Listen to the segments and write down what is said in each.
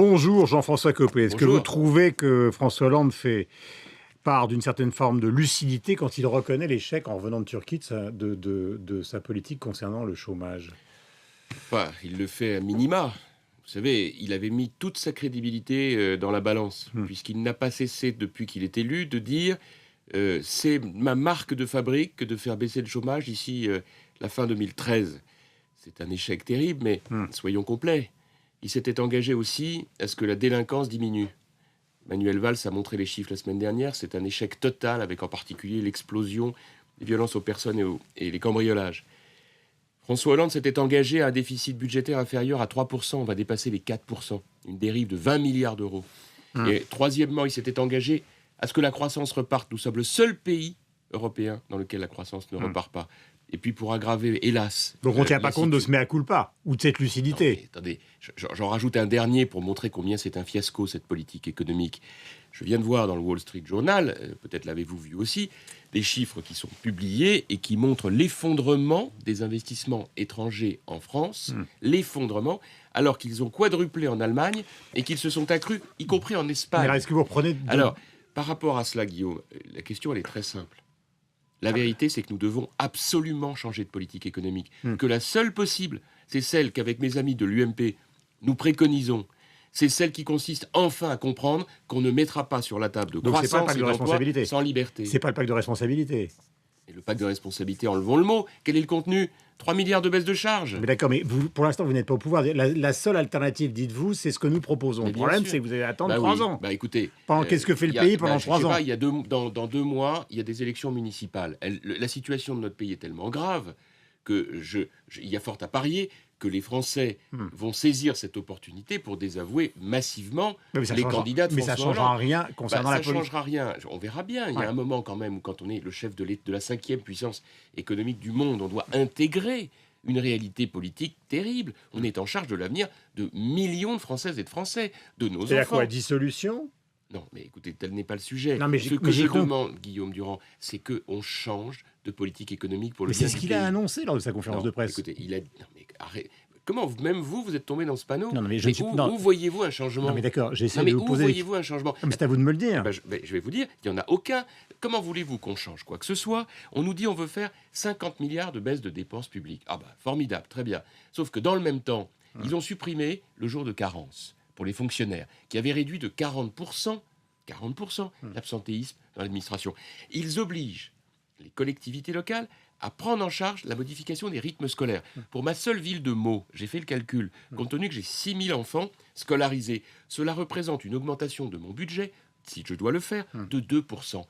Bonjour Jean-François Copé. Est-ce que vous Bonjour. trouvez que François Hollande fait part d'une certaine forme de lucidité quand il reconnaît l'échec en revenant de Turquie de sa politique concernant le chômage? Enfin, il le fait à minima. Vous savez, il avait mis toute sa crédibilité dans la balance, Hmm. puisqu'il n'a pas cessé, depuis qu'il est élu, de dire c'est ma marque de fabrique que de faire baisser le chômage d'ici la fin 2013. C'est un échec terrible, mais Hmm. soyons complets. Il s'était engagé aussi à ce que la délinquance diminue. Manuel Valls a montré les chiffres la semaine dernière, c'est un échec total, avec en particulier l'explosion des violences aux personnes et les cambriolages. François Hollande s'était engagé à un déficit budgétaire inférieur à 3%, on va dépasser les 4%, une dérive de 20 milliards d'euros. Et troisièmement, il s'était engagé à ce que la croissance reparte. Nous sommes le seul pays européen dans lequel la croissance ne repart pas. Et puis pour aggraver, hélas... Donc on ne tient pas la compte de situ- ce mea culpa ou de cette Non, lucidité. mais attendez, j'en rajoute un dernier pour montrer combien c'est un fiasco, cette politique économique. Je viens de voir dans le Wall Street Journal, peut-être l'avez-vous vu aussi, des chiffres qui sont publiés et qui montrent l'effondrement des investissements étrangers en France, l'effondrement, alors qu'ils ont quadruplé en Allemagne et qu'ils se sont accrus, y compris en Mais Espagne. alors, est-ce que vous reprenez... Alors, par rapport à cela, Guillaume, la question, elle est très simple. La vérité, c'est que nous devons absolument changer de politique économique. Que la seule possible, c'est celle qu'avec mes amis de l'UMP, nous préconisons. C'est celle qui consiste enfin à comprendre qu'on ne mettra pas sur la table de Donc c'est pas le croissance pacte et de d'emploi responsabilité. sans liberté. C'est pas le pacte de responsabilité. Et le pacte de responsabilité, enlevons le mot. Quel est le contenu ? 3 milliards de baisse de charges. Mais d'accord, mais vous, pour l'instant, vous n'êtes pas au pouvoir. La seule alternative, dites-vous, c'est ce que nous proposons. Mais Le bien problème, sûr. c'est que vous allez attendre Bah 3 oui. ans. Bah écoutez, Qu'est-ce que fait le il y a- pays pendant je 3 sais ans? pas, dans 2 mois, il y a des élections municipales. La situation de notre pays est tellement grave que il y a fort à parier que les Français vont saisir cette opportunité pour désavouer massivement Mais ça les changera- candidats de mais ça François changera Hollande. rien concernant Ça la ne politique. changera rien. On verra bien. Il y Ouais. a un moment quand même où, quand on est le chef de la 5e puissance économique du monde, on doit intégrer une réalité politique terrible. On est en charge de l'avenir de millions de Françaises et de Français, de nos C'est à enfants. quoi? Dissolution? Non, mais écoutez, tel n'est pas le sujet. Non, mais Ce j'ai- que mais je j'ai compris. demande, Guillaume Durand, c'est qu'on change de politique économique pour le Mais bien c'est ce du qu'il pays. a annoncé lors de sa conférence Non, de presse. écoutez, il a... Non, mais arrête. Comment, même vous êtes tombé dans ce panneau? Non, non, mais je ne suis- où, non. où voyez-vous un changement? Non, mais d'accord, j'essaie Non, mais de vous où poser... voyez-vous un changement? Ah, mais c'est à vous de me le dire. Je vais vous dire, il n'y en a aucun. Comment voulez-vous qu'on change quoi que ce soit? On nous dit on veut faire 50 milliards de baisse de dépenses publiques. Ah bah, formidable, très bien. Sauf que dans le même temps, ils ont supprimé le jour de carence pour les fonctionnaires, qui avait réduit de 40% l'absentéisme dans l'administration. Ils obligent les collectivités locales à prendre en charge la modification des rythmes scolaires. Pour ma seule ville de Meaux, j'ai fait le calcul, compte tenu que j'ai 6000 enfants scolarisés, cela représente une augmentation de mon budget, si je dois le faire, de 2%,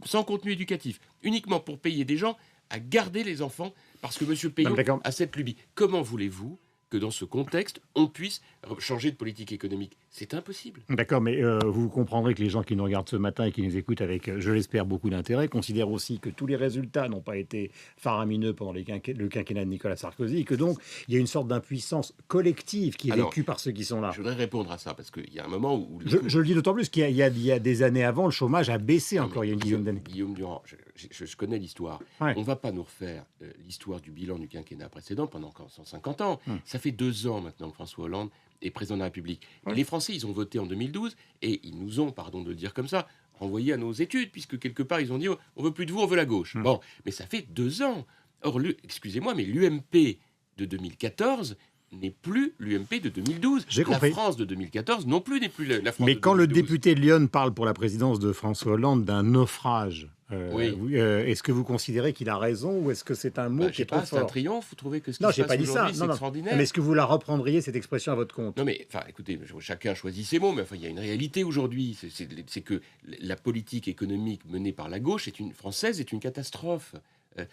sans contenu éducatif, uniquement pour payer des gens à garder les enfants, parce que M. Non, Payon mais d'accord. a cette lubie. Comment voulez-vous que dans ce contexte, on puisse changer de politique économique? C'est impossible. D'accord, mais vous comprendrez que les gens qui nous regardent ce matin et qui nous écoutent avec, je l'espère, beaucoup d'intérêt, considèrent aussi que tous les résultats n'ont pas été faramineux pendant le quinquennat de Nicolas Sarkozy, et que donc il y a une sorte d'impuissance collective qui est Alors, vécue par ceux qui sont là. Je voudrais répondre à ça, parce qu'il y a un moment où... Je le dis d'autant plus qu'il y a des années avant, le chômage a baissé encore, il y a une dizaine d'années. Guillaume Durand, je connais l'histoire. Ouais. On ne va pas nous refaire l'histoire du bilan du quinquennat précédent pendant 150 ans. Ça fait 2 ans maintenant que François Hollande est président de la République. Ouais. Les Français, ils ont voté en 2012 et ils nous ont, pardon de le dire comme ça, renvoyés à nos études, puisque quelque part, ils ont dit on veut plus de vous, on veut la gauche. Bon, mais ça fait 2 ans. Or, excusez-moi, mais l'UMP de 2014 n'est plus l'UMP de 2012. J'ai La compris. France de 2014 non plus n'est plus la France Mais de quand le 2012. député de Lyon parle pour la présidence de François Hollande d'un naufrage, Oui. est-ce que vous considérez qu'il a raison ou est-ce que c'est un mot Bah, qui je sais est trop pas, c'est un fort? triomphe. Vous trouvez que ce qui Non, se j'ai passe pas dit ça. aujourd'hui, c'est Non, non. extraordinaire? Mais est-ce que vous la reprendriez, cette expression, à votre compte? Non, mais enfin, écoutez, chacun choisit ses mots, mais enfin, il y a une réalité aujourd'hui. C'est que la politique économique menée par la gauche française est une catastrophe.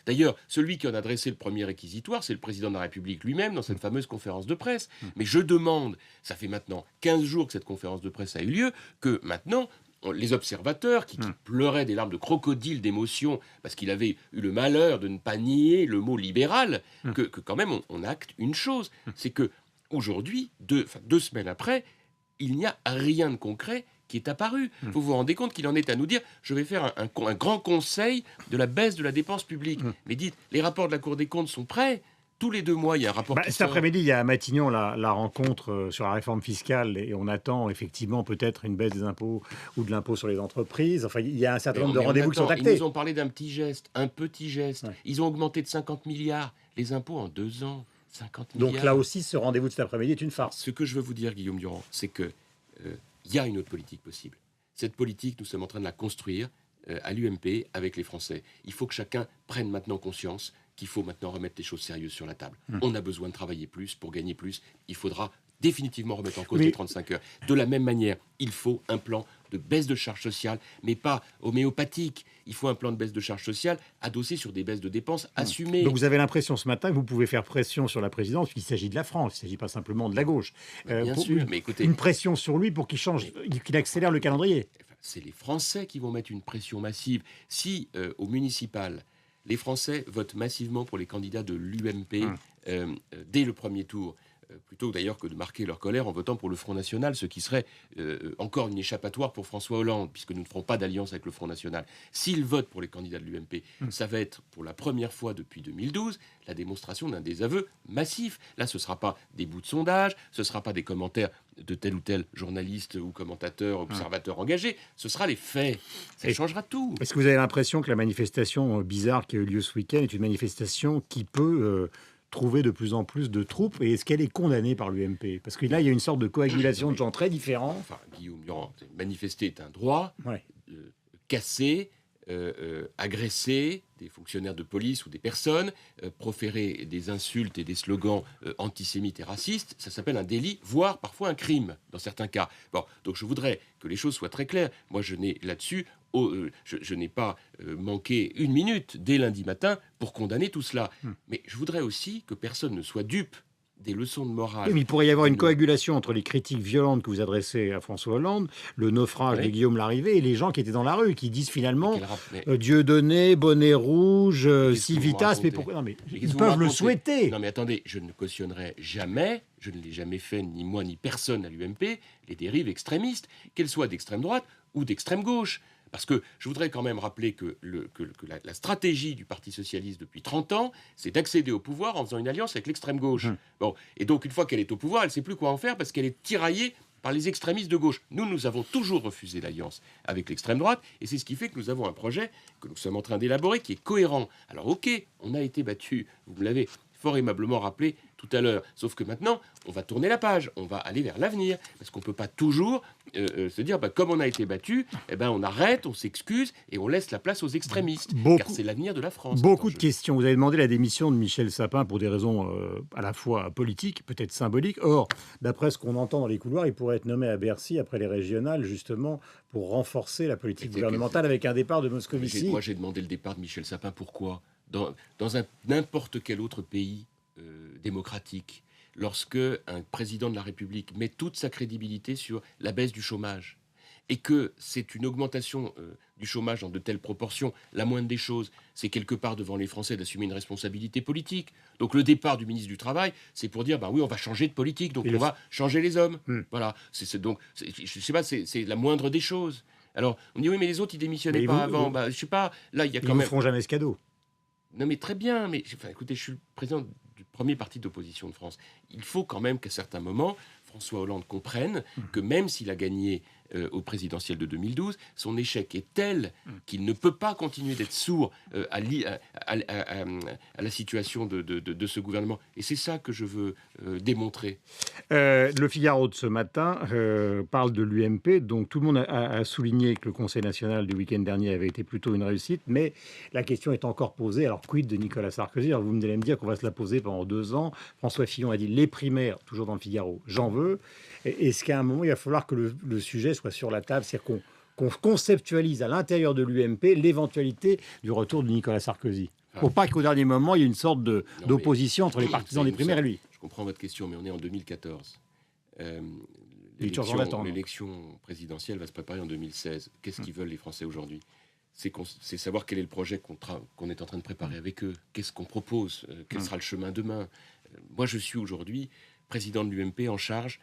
D'ailleurs, celui qui en a dressé le premier réquisitoire, c'est le président de la République lui-même dans cette fameuse conférence de presse. Mais je demande, ça fait maintenant 15 jours que cette conférence de presse a eu lieu, que maintenant, les observateurs qui pleuraient des larmes de crocodile d'émotion parce qu'il avait eu le malheur de ne pas nier le mot libéral, que quand même on acte une chose, c'est que aujourd'hui, 2 semaines après, il n'y a rien de concret qui est apparu. Vous vous rendez compte qu'il en est à nous dire je vais faire un grand conseil de la baisse de la dépense publique. Mais dites, les rapports de la Cour des comptes sont prêts. Tous les 2 mois, il y a un rapport qui Cet sort. après-midi, il y a à Matignon la rencontre sur la réforme fiscale et on attend effectivement peut-être une baisse des impôts ou de l'impôt sur les entreprises. Enfin, il y a un certain nombre de Mais on rendez-vous qui sont attend. Ils actés. nous ont parlé d'un petit geste, un petit geste. Ouais. Ils ont augmenté de 50 milliards les impôts en 2 ans. 50 Donc là milliards. aussi, ce rendez-vous de cet après-midi est une farce. Ce que je veux vous dire, Guillaume Durand, c'est qu'il y a une autre politique possible. Cette politique, nous sommes en train de la construire à l'UMP avec les Français. Il faut que chacun prenne maintenant conscience qu'il faut maintenant remettre les choses sérieuses sur la table. On a besoin de travailler plus pour gagner plus. Il faudra définitivement remettre en cause les 35 heures. De la même manière, il faut un plan de baisse de charges sociales, mais pas homéopathique. Il faut un plan de baisse de charges sociales adossé sur des baisses de dépenses assumées. Donc vous avez l'impression ce matin que vous pouvez faire pression sur la présidence, puisqu'il s'agit de la France, il ne s'agit pas simplement de la gauche. Bien sûr, mais écoutez, une pression sur lui pour qu'il change, qu'il accélère le calendrier. c'est les Français qui vont mettre une pression massive. Si au municipal, les Français votent massivement pour les candidats de l'UMP dès le premier tour, plutôt d'ailleurs que de marquer leur colère en votant pour le Front National, ce qui serait encore une échappatoire pour François Hollande, puisque nous ne ferons pas d'alliance avec le Front National. S'ils votent pour les candidats de l'UMP, ça va être pour la première fois depuis 2012 la démonstration d'un désaveu massif. Là, ce ne sera pas des bouts de sondage, ce ne sera pas des commentaires de tel ou tel journaliste ou commentateur, observateur engagé, ce sera les faits. Ça changera tout. Est-ce que vous avez l'impression que la manifestation bizarre qui a eu lieu ce week-end est une manifestation qui peut trouver de plus en plus de troupes et est-ce qu'elle est condamnée par l'UMP? Parce que là, il y a une sorte de coagulation de gens très différents. Enfin, Guillaume Durand, manifester est un droit. Ouais. Casser, agresser des fonctionnaires de police ou des personnes, proférer des insultes et des slogans antisémites et racistes, ça s'appelle un délit, voire parfois un crime dans certains cas. Bon, donc je voudrais que les choses soient très claires. Moi, je n'ai là-dessus, je n'ai pas manqué une minute dès lundi matin pour condamner tout cela. Mais je voudrais aussi que personne ne soit dupe des leçons de morale. Oui, mais il pourrait y avoir une coagulation entre les critiques violentes que vous adressez à François Hollande, le naufrage de Guillaume Larrivé et les gens qui étaient dans la rue, qui disent finalement Dieudonné, bonnet rouge, Civitas, mais pourquoi? Non, mais ils peuvent le souhaiter. Non, mais attendez, je ne cautionnerai jamais, je ne l'ai jamais fait, ni moi ni personne à l'UMP, les dérives extrémistes, qu'elles soient d'extrême droite ou d'extrême gauche. Parce que je voudrais quand même rappeler que la stratégie du Parti socialiste depuis 30 ans, c'est d'accéder au pouvoir en faisant une alliance avec l'extrême gauche. Bon, et donc une fois qu'elle est au pouvoir, elle ne sait plus quoi en faire parce qu'elle est tiraillée par les extrémistes de gauche. Nous avons toujours refusé l'alliance avec l'extrême droite et c'est ce qui fait que nous avons un projet que nous sommes en train d'élaborer qui est cohérent. Alors ok, on a été battu, vous me l'avez fort aimablement rappelé tout à l'heure. Sauf que maintenant, on va tourner la page, on va aller vers l'avenir. Parce qu'on ne peut pas toujours se dire, comme on a été battu, on arrête, on s'excuse et on laisse la place aux extrémistes. Car c'est l'avenir de la France. Beaucoup de questions. Vous avez demandé la démission de Michel Sapin pour des raisons à la fois politiques, peut-être symboliques. Or, d'après ce qu'on entend dans les couloirs, il pourrait être nommé à Bercy après les régionales, justement, pour renforcer la politique gouvernementale avec un départ de Moscovici. Moi, j'ai demandé le départ de Michel Sapin. Pourquoi ? Dans n'importe quel autre pays démocratique, lorsque un président de la République met toute sa crédibilité sur la baisse du chômage et que c'est une augmentation du chômage dans de telles proportions, la moindre des choses, c'est quelque part devant les Français d'assumer une responsabilité politique. Donc le départ du ministre du Travail, c'est pour dire, oui, on va changer de politique, donc on va changer les hommes. Voilà, je sais pas, c'est la moindre des choses. Alors, on dit, oui, mais les autres, ils démissionnaient pas avant. Je sais pas, là, il y a quand même... Ils ne feront jamais ce cadeau. Non, mais très bien, mais écoutez, je suis le président du premier parti d'opposition de France. Il faut quand même qu'à certains moments, François Hollande comprenne que même s'il a gagné au présidentiel de 2012, son échec est tel qu'il ne peut pas continuer d'être sourd à la situation de ce gouvernement. Et c'est ça que je veux démontrer. Le Figaro de ce matin parle de l'UMP, donc tout le monde a souligné que le Conseil national du week-end dernier avait été plutôt une réussite, mais la question est encore posée. Alors, quid de Nicolas Sarkozy? Alors, vous allez me dire qu'on va se la poser pendant 2 ans. François Fillon a dit les primaires, toujours dans le Figaro, j'en veux. Est-ce qu'à un moment, il va falloir que le sujet soit sur la table, c'est-à-dire qu'on conceptualise à l'intérieur de l'UMP l'éventualité du retour de Nicolas Sarkozy? Pour pas qu'au dernier moment, il y ait une sorte d'opposition entre les partisans des primaires et lui. Je comprends votre question, mais on est en 2014. L'élection présidentielle va se préparer en 2016. Qu'est-ce qu'ils veulent les Français aujourd'hui? C'est savoir quel est le projet qu'on est en train de préparer avec eux. Qu'est-ce qu'on propose? Quel sera le chemin demain? Moi, je suis aujourd'hui président de l'UMP en charge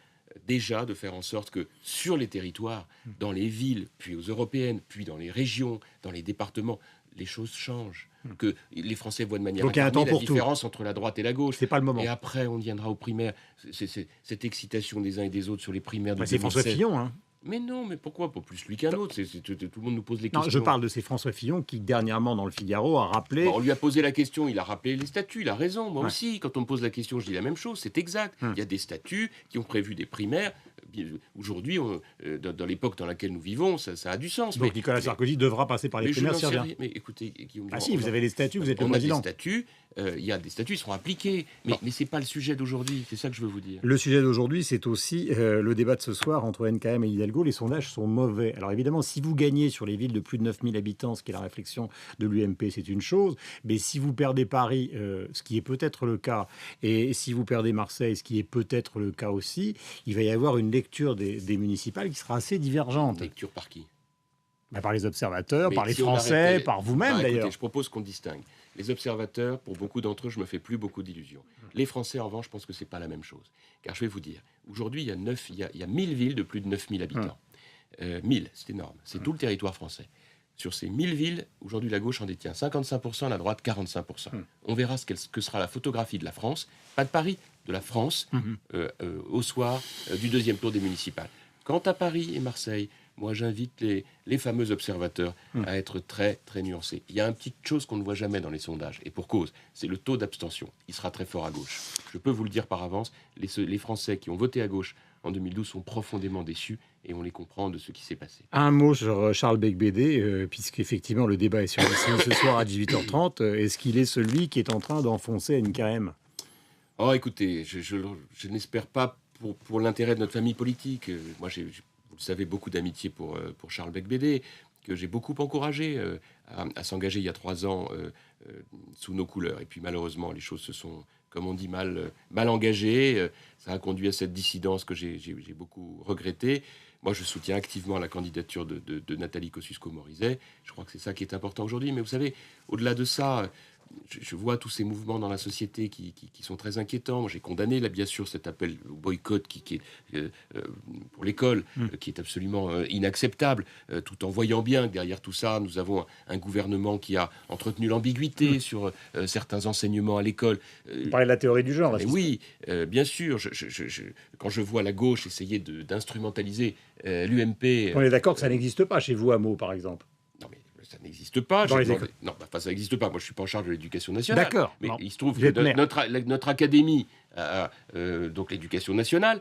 déjà de faire en sorte que sur les territoires, dans les villes, puis aux européennes, puis dans les régions, dans les départements, les choses changent, que les Français voient de manière Donc il y a un incarnée temps la pour tout. différence entre la droite et la gauche. C'est pas le moment. Et après, on viendra aux primaires. Cette excitation des uns et des autres sur les primaires de Bah, c'est François 2016. Fillon, hein. Mais non, mais pourquoi? Pas plus lui qu'un autre. Tout le monde nous pose les Non, questions. je parle de ces François Fillon qui, dernièrement, dans le Figaro, a rappelé... Bon, on lui a posé la question, il a rappelé les statuts, il a raison. Moi Ouais. aussi, quand on me pose la question, je dis la même chose, c'est exact. Il y a des statuts qui ont prévu des primaires. Aujourd'hui, dans l'époque dans laquelle nous vivons, ça a du sens. Donc Nicolas Sarkozy devra passer par les mais je primaires n'en s'il sais revient. rien. Mais écoutez, Guillaume, Ah si, vous avez les statuts, vous êtes le on a des président. statuts, il y a des statuts, ils seront appliqués. Mais c'est pas le sujet d'aujourd'hui, c'est ça que je veux vous dire. Le sujet d'aujourd'hui, c'est aussi le débat de ce soir entre NKM et Hidalgo. Les sondages sont mauvais. Alors évidemment, si vous gagnez sur les villes de plus de 9000 habitants, ce qui est la réflexion de l'UMP, c'est une chose. Mais si vous perdez Paris, ce qui est peut-être le cas, et si vous perdez Marseille, ce qui est peut-être le cas aussi, il va y avoir une lecture des municipales qui sera assez divergente. Lecture par qui? Bah, par les observateurs, Mais par les si on Français, arrêtait- par vous-même Écoutez, d'ailleurs. je propose qu'on distingue. Les observateurs, pour beaucoup d'entre eux, je me fais plus beaucoup d'illusions. Les Français, en revanche, je pense que c'est pas la même chose. Car je vais vous dire, aujourd'hui, il y a 1000 villes de plus de 9000 habitants. 1000, c'est énorme. C'est tout le territoire français. Sur ces 1000 villes, aujourd'hui, la gauche en détient 55%, la droite 45%. On verra que sera la photographie de la France, pas de Paris, de la France, au soir du deuxième tour des municipales. Quant à Paris et Marseille, moi, j'invite les fameux observateurs à être très, très nuancés. Il y a une petite chose qu'on ne voit jamais dans les sondages, et pour cause, c'est le taux d'abstention. Il sera très fort à gauche. Je peux vous le dire par avance, les Français qui ont voté à gauche en 2012 sont profondément déçus, et on les comprend de ce qui s'est passé. Un mot sur Charles Becbédé, puisqu'effectivement le débat est sur LCI ce soir à 18h30. Est-ce qu'il est celui qui est en train d'enfoncer NKM? Oh, écoutez, je n'espère pas pour l'intérêt de notre famille politique. Moi, vous le savez, beaucoup d'amitié pour Charles Becbédé, que j'ai beaucoup encouragé à s'engager il y a 3 ans sous nos couleurs. Et puis malheureusement, les choses se sont, comme on dit, mal engagées. Ça a conduit à cette dissidence que j'ai beaucoup regrettée. Moi, je soutiens activement la candidature de Nathalie Kosciusko-Morizet. Je crois que c'est ça qui est important aujourd'hui. Mais vous savez, au-delà de ça, je vois tous ces mouvements dans la société qui sont très inquiétants. Moi, j'ai condamné, là, bien sûr, cet appel au boycott qui est, pour l'école, qui est absolument inacceptable, tout en voyant bien que derrière tout ça, nous avons un gouvernement qui a entretenu l'ambiguïté sur certains enseignements à l'école. Vous parlez de la théorie du genre. Là, Mais oui, bien sûr, quand je vois la gauche essayer d'instrumentaliser l'UMP... on est d'accord que ça n'existe pas chez vous à Meaux, par exemple. Non, mais ça n'existe pas. Dans les J'ai écoles. demandé- Non, ça n'existe pas. Moi, je suis pas en charge de l'éducation nationale. D'accord. Mais Non. il se trouve Vous êtes que maire. notre académie, donc l'éducation nationale,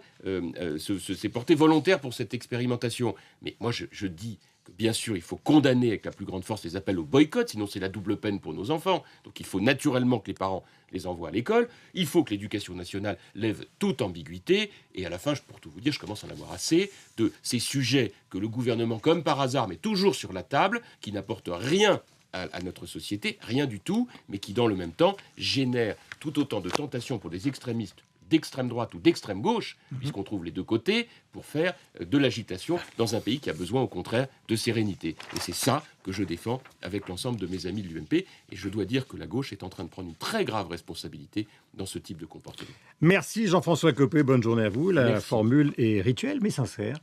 s'est portée volontaire pour cette expérimentation. Mais moi, je dis que bien sûr, il faut condamner avec la plus grande force les appels au boycott, sinon c'est la double peine pour nos enfants. Donc il faut naturellement que les parents les envoient à l'école. Il faut que l'éducation nationale lève toute ambiguïté. Et à la fin, pour tout vous dire, je commence à en avoir assez de ces sujets que le gouvernement, comme par hasard, met toujours sur la table, qui n'apportent rien à notre société, rien du tout, mais qui, dans le même temps, génèrent tout autant de tentations pour des extrémistes d'extrême droite ou d'extrême gauche, puisqu'on trouve les deux côtés, pour faire de l'agitation dans un pays qui a besoin, au contraire, de sérénité. Et c'est ça que je défends avec l'ensemble de mes amis de l'UMP. Et je dois dire que la gauche est en train de prendre une très grave responsabilité dans ce type de comportement. Merci Jean-François Copé, bonne journée à vous. La Merci. formule est rituelle mais sincère.